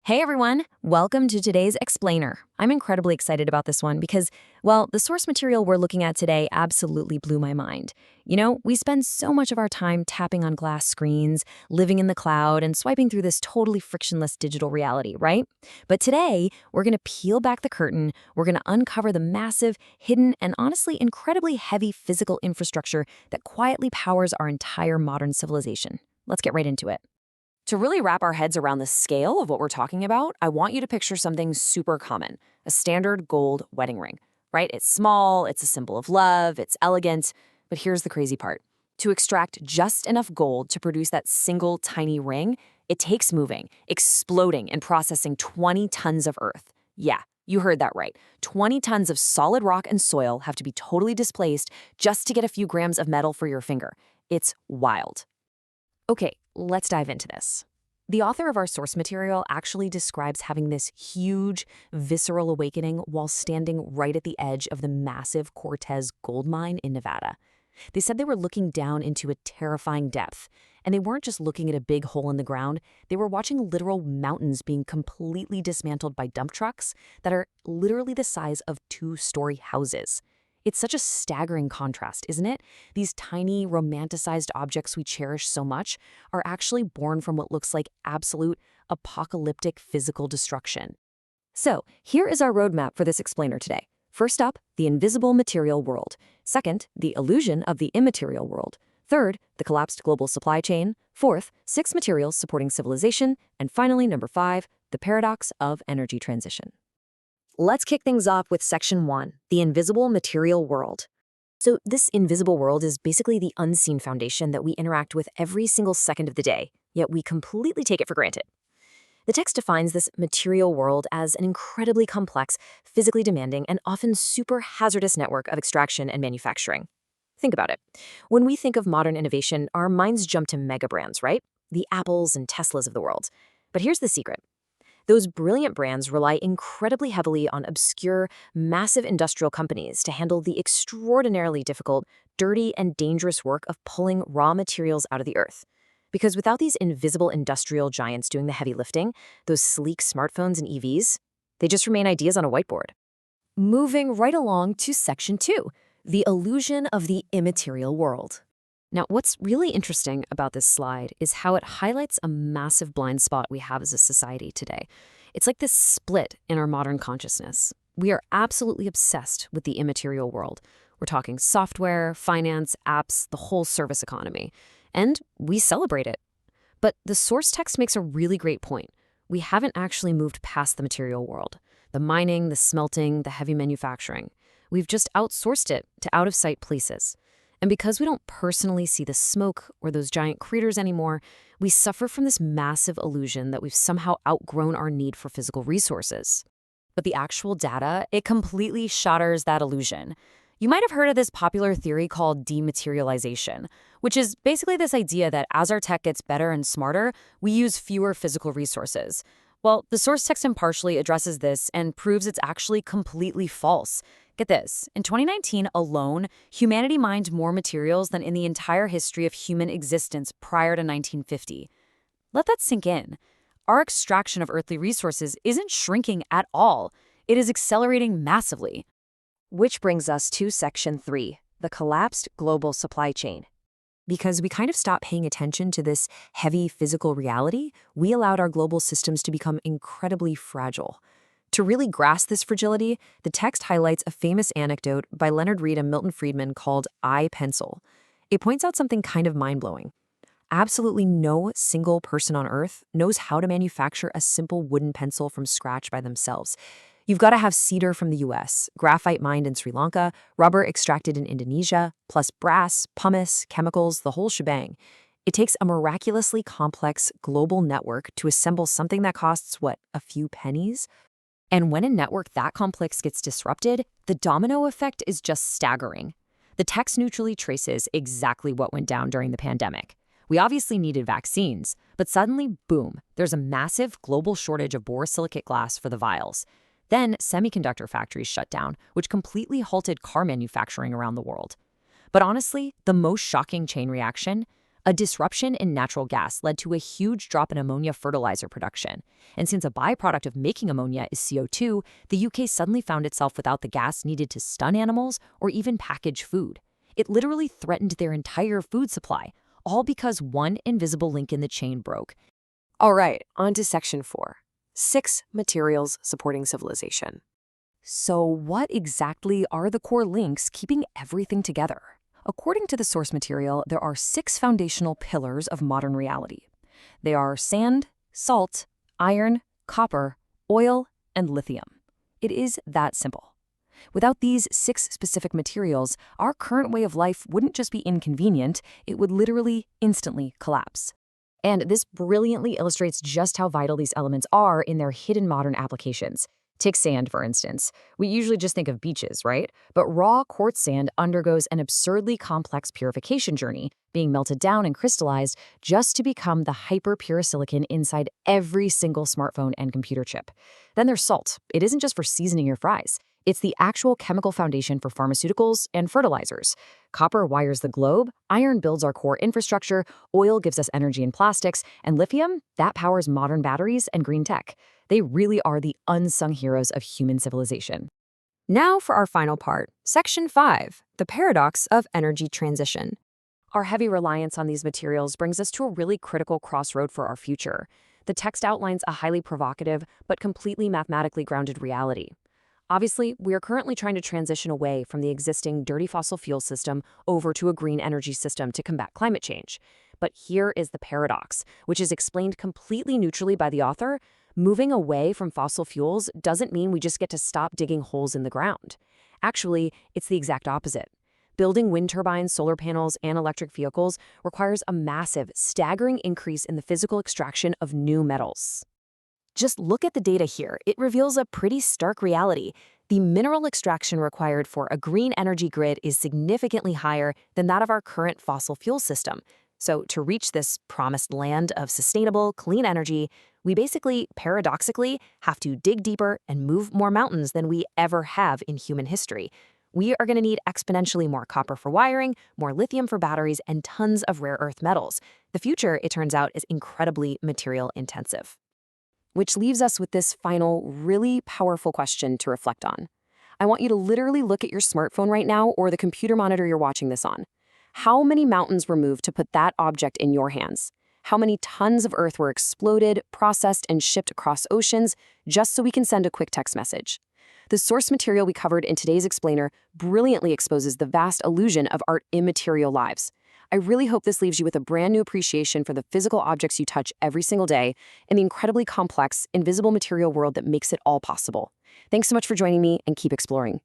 Hey everyone, welcome to today's explainer. I'm incredibly excited about this one because, well, the source material we're looking at today absolutely blew my mind. We spend so much of our time tapping on glass screens, living in the cloud, and swiping through this totally frictionless digital reality, right? But today, we're going to peel back the curtain, we're going to uncover the massive, hidden, and honestly incredibly heavy physical infrastructure that quietly powers our entire modern civilization. Let's get right into it. To really wrap our heads around the scale of what we're talking about, I want you to picture something super common, a standard gold wedding ring, right? It's small, it's a symbol of love, it's elegant, but here's the crazy part. To extract just enough gold to produce that single tiny ring, it takes moving, exploding, and processing 20 tons of earth. Yeah, you heard that right. 20 tons of solid rock and soil have to be totally displaced just to get a few grams of metal for your finger. It's wild. Okay, let's dive into this. The author of our source material actually describes having this huge, visceral awakening while standing right at the edge of the massive Cortez gold mine in Nevada. They said they were looking down into a terrifying depth, and they weren't just looking at a big hole in the ground, they were watching literal mountains being completely dismantled by dump trucks that are literally the size of two-story houses. It's such a staggering contrast, isn't it? These tiny, romanticized objects we cherish so much are actually born from what looks like absolute, apocalyptic physical destruction. So, here is our roadmap for this explainer today. First up, the invisible material world. Second, the illusion of the immaterial world. Third, the collapsed global supply chain. Fourth, 6 materials supporting civilization. And finally, number 5, the paradox of energy transition. Let's kick things off with Section 1, the invisible material world. So this invisible world is basically the unseen foundation that we interact with every single second of the day, yet we completely take it for granted. The text defines this material world as an incredibly complex, physically demanding, and often super hazardous network of extraction and manufacturing. Think about it. When we think of modern innovation, our minds jump to mega brands, right? The Apples and Teslas of the world. But here's the secret. Those brilliant brands rely incredibly heavily on obscure, massive industrial companies to handle the extraordinarily difficult, dirty, and dangerous work of pulling raw materials out of the earth. Because without these invisible industrial giants doing the heavy lifting, those sleek smartphones and EVs, they just remain ideas on a whiteboard. Moving right along to Section 2, the illusion of the immaterial world. Now, what's really interesting about this slide is how it highlights a massive blind spot we have as a society today. It's like this split in our modern consciousness. We are absolutely obsessed with the immaterial world. We're talking software, finance, apps, the whole service economy. And we celebrate it. But the source text makes a really great point. We haven't actually moved past the material world. The mining, the smelting, the heavy manufacturing. We've just outsourced it to out-of-sight places. And because we don't personally see the smoke or those giant craters anymore, we suffer from this massive illusion that we've somehow outgrown our need for physical resources. But the actual data, it completely shatters that illusion. You might have heard of this popular theory called dematerialization, which is basically this idea that as our tech gets better and smarter, we use fewer physical resources. Well, the source text impartially addresses this and proves it's actually completely false. Get this, in 2019 alone, humanity mined more materials than in the entire history of human existence prior to 1950. Let that sink in. Our extraction of earthly resources isn't shrinking at all. It is accelerating massively. Which brings us to Section 3, the collapsed global supply chain. Because we kind of stopped paying attention to this heavy physical reality, we allowed our global systems to become incredibly fragile. To really grasp this fragility, the text highlights a famous anecdote by Leonard Read and Milton Friedman called I Pencil. It points out something kind of mind-blowing. Absolutely no single person on Earth knows how to manufacture a simple wooden pencil from scratch by themselves. You've got to have cedar from the US, graphite mined in Sri Lanka, rubber extracted in Indonesia, plus brass, pumice, chemicals, the whole shebang. It takes a miraculously complex global network to assemble something that costs, a few pennies? And when a network that complex gets disrupted, the domino effect is just staggering. The text neutrally traces exactly what went down during the pandemic. We obviously needed vaccines, but suddenly, boom, there's a massive global shortage of borosilicate glass for the vials. Then semiconductor factories shut down, which completely halted car manufacturing around the world. But honestly, the most shocking chain reaction, A disruption in natural gas led to a huge drop in ammonia fertilizer production. And since a byproduct of making ammonia is CO2, the UK suddenly found itself without the gas needed to stun animals or even package food. It literally threatened their entire food supply, all because one invisible link in the chain broke. All right, on to section 4. 6 materials supporting civilization. So what exactly are the core links keeping everything together? According to the source material, there are 6 foundational pillars of modern reality. They are sand, salt, iron, copper, oil, and lithium. It is that simple. Without these 6 specific materials, our current way of life wouldn't just be inconvenient, it would literally instantly collapse. And this brilliantly illustrates just how vital these elements are in their hidden modern applications. Take sand, for instance. We usually just think of beaches, right? But raw quartz sand undergoes an absurdly complex purification journey, being melted down and crystallized just to become the hyper-pure silicon inside every single smartphone and computer chip. Then there's salt. It isn't just for seasoning your fries. It's the actual chemical foundation for pharmaceuticals and fertilizers. Copper wires the globe, iron builds our core infrastructure, oil gives us energy in plastics, and lithium, that powers modern batteries and green tech. They really are the unsung heroes of human civilization. Now for our final part, section 5, the paradox of energy transition. Our heavy reliance on these materials brings us to a really critical crossroad for our future. The text outlines a highly provocative but completely mathematically grounded reality. Obviously, we are currently trying to transition away from the existing dirty fossil fuel system over to a green energy system to combat climate change. But here is the paradox, which is explained completely neutrally by the author. Moving away from fossil fuels doesn't mean we just get to stop digging holes in the ground. Actually, it's the exact opposite. Building wind turbines, solar panels, and electric vehicles requires a massive, staggering increase in the physical extraction of new metals. Just look at the data here. It reveals a pretty stark reality. The mineral extraction required for a green energy grid is significantly higher than that of our current fossil fuel system. So to reach this promised land of sustainable, clean energy, we basically, paradoxically, have to dig deeper and move more mountains than we ever have in human history. We are going to need exponentially more copper for wiring, more lithium for batteries, and tons of rare earth metals. The future, it turns out, is incredibly material intensive. Which leaves us with this final, really powerful question to reflect on. I want you to literally look at your smartphone right now or the computer monitor you're watching this on. How many mountains were moved to put that object in your hands? How many tons of earth were exploded, processed, and shipped across oceans just so we can send a quick text message? The source material we covered in today's explainer brilliantly exposes the vast illusion of our immaterial lives. I really hope this leaves you with a brand new appreciation for the physical objects you touch every single day and the incredibly complex, invisible material world that makes it all possible. Thanks so much for joining me, and keep exploring.